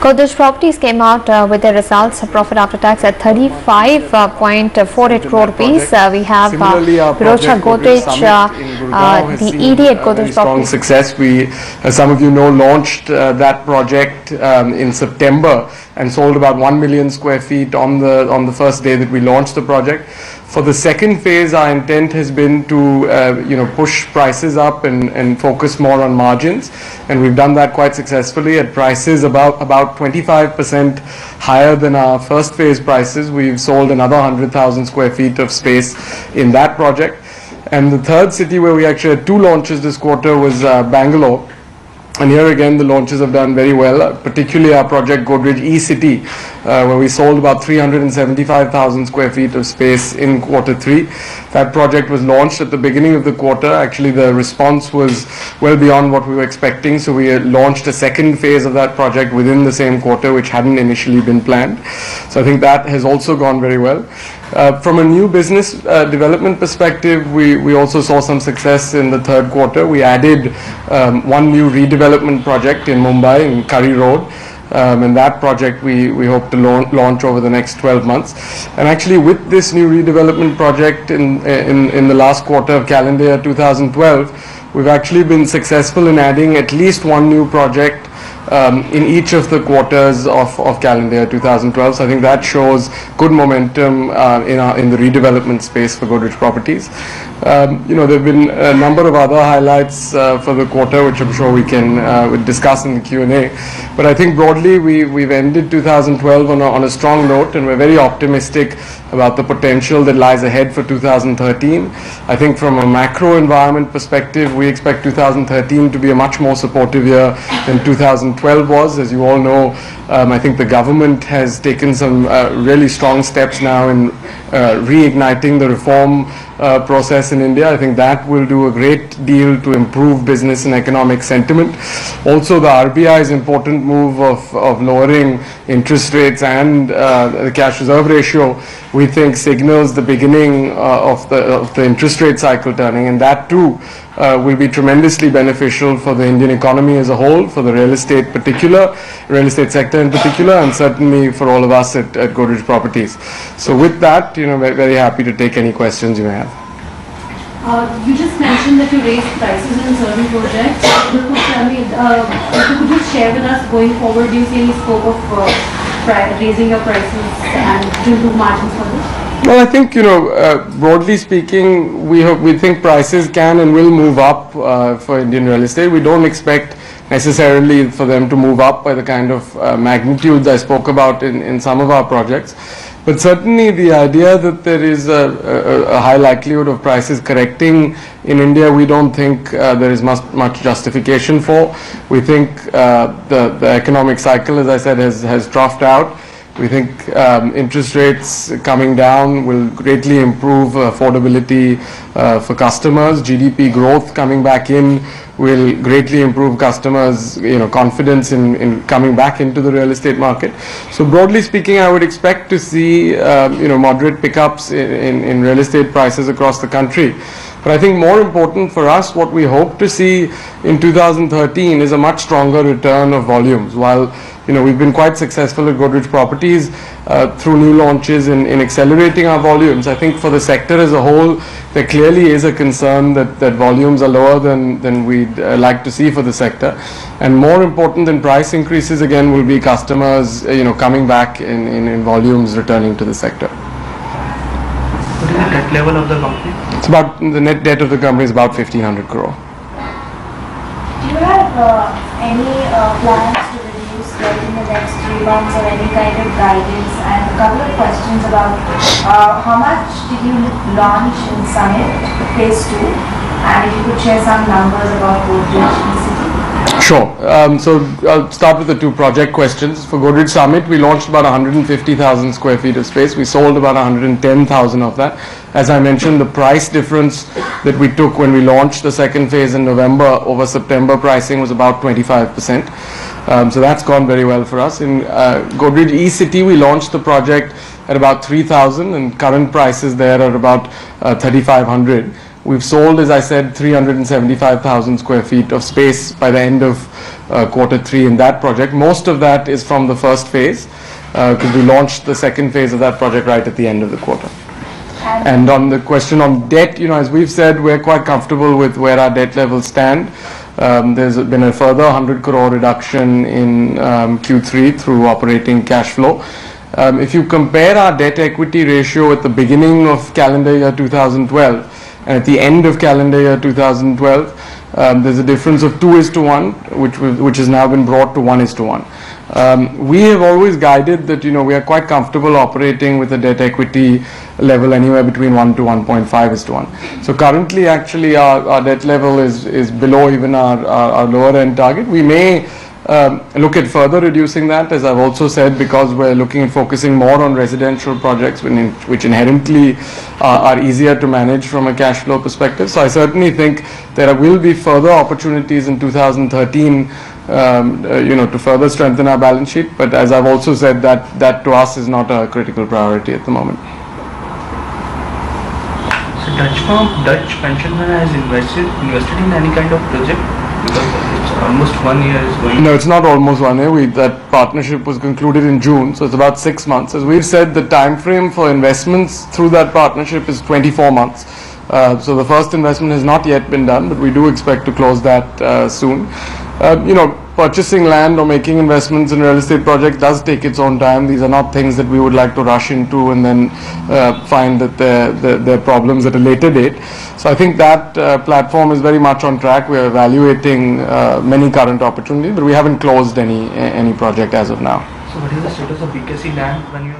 Godrej Properties came out with their results, profit after tax at 35.48 crore rupees. We have Pirojsha Godrej, the ED at Godrej Properties. Success. We, as some of you know, launched that project in September and sold about 1 million square feet on the first day that we launched the project. For the second phase, our intent has been to push prices up and focus more on margins, and we've done that quite successfully at prices about 25% higher than our first phase prices. We've sold another 100,000 square feet of space in that project. And the third city where we actually had two launches this quarter was Bangalore. And here again, the launches have done very well, particularly our project Godrej E-City, where we sold about 375,000 square feet of space in Q3. That project was launched at the beginning of the quarter. Actually, the response was well beyond what we were expecting, so we launched a second phase of that project within the same quarter, which hadn't initially been planned. So I think that has also gone very well. From a new business development perspective, we also saw some success in the third quarter. We added one new redevelopment project in Mumbai, in Curry Road. And that project we hope to launch over the next 12 months. And actually, with this new redevelopment project in the last quarter of calendar year 2012, we've actually been successful in adding at least one new project in each of the quarters of calendar year 2012. So I think that shows good momentum in the redevelopment space for Godrej Properties. There have been a number of other highlights for the quarter, which I'm sure we can discuss in the Q&A. But I think broadly we've ended 2012 on a strong note, and we're very optimistic about the potential that lies ahead for 2013. I think from a macro environment perspective, we expect 2013 to be a much more supportive year than 2012 was. As you all know, I think the government has taken some really strong steps now in reigniting the reform process in India. I think that will do a great deal to improve business and economic sentiment. Also, the RBI's important move of lowering interest rates and the cash reserve ratio, we think signals the beginning of the interest rate cycle turning, and that too will be tremendously beneficial for the Indian economy as a whole, for the real estate sector in particular, and certainly for all of us at Godrej Properties. So with that, we're very happy to take any questions you may have. You just mentioned that you raised prices in certain projects. Could you just share with us going forward, do you see any scope of raising your prices and to improve margins for this? Well, I think, broadly speaking, we think prices can and will move up for Indian real estate. We don't expect necessarily for them to move up by the kind of magnitudes I spoke about in some of our projects. But certainly the idea that there is a high likelihood of prices correcting in India, we don't think there is much justification for. We think the economic cycle, as I said, has troughed out. We think interest rates coming down will greatly improve affordability for customers. GDP growth coming back in will greatly improve customers' confidence in coming back into the real estate market. So broadly speaking, I would expect to see moderate pickups in real estate prices across the country. But I think more important for us, what we hope to see in 2013 is a much stronger return of volumes. While we've been quite successful at Godrej Properties through new launches in accelerating our volumes, I think for the sector as a whole, there clearly is a concern that volumes are lower than we'd like to see for the sector. And more important than price increases, again, will be customers coming back in volumes returning to the sector. What is the debt level of the company? It's about, the net debt of the company is about 1,500 crore. Do you have any plans to reduce debt in the next 3 months or any kind of guidance? And a couple of questions about how much did you launch in Summit Phase 2? And if you could share some numbers about Godrej E-City. Sure. So I'll start with the two project questions. For Godrej Summit, we launched about 150,000 square feet of space. We sold about 110,000 of that. As I mentioned, the price difference that we took when we launched the second phase in November over September pricing was about 25%. So that's gone very well for us. In Godrej E-City, we launched the project at about 3,000 and current prices there are about 3,500. We've sold, as I said, 375,000 square feet of space by the end of Q3 in that project. Most of that is from the first phase, because we launched the second phase of that project right at the end of the quarter. And on the question on debt, as we've said, we're quite comfortable with where our debt levels stand. There's been a further 100 crore reduction in Q3 through operating cash flow. If you compare our debt equity ratio at the beginning of calendar year 2012 and at the end of calendar year 2012, there's a difference of 2:1, which has now been brought to 1:1. We have always guided that we are quite comfortable operating with a debt equity level anywhere between 1 to 1.5:1. So currently, actually, our debt level is below even our lower end target. We may look at further reducing that, as I've also said, because we're looking at focusing more on residential projects, which inherently are easier to manage from a cash flow perspective. So I certainly think there will be further opportunities in 2013 to further strengthen our balance sheet. But as I've also said, that to us is not a critical priority at the moment. So Dutch pension fund has invested in any kind of project, because it's almost 1 year is going. No, it's not almost 1 year. That partnership was concluded in June, so it's about 6 months. As we've said, the time frame for investments through that partnership is 24 months. So the first investment has not yet been done, but we do expect to close that soon. Purchasing land or making investments in real estate projects does take its own time. These are not things that we would like to rush into and then find that there are problems at a later date. So I think that platform is very much on track. We are evaluating many current opportunities, but we haven't closed any project as of now. So what is the status of BKC land when you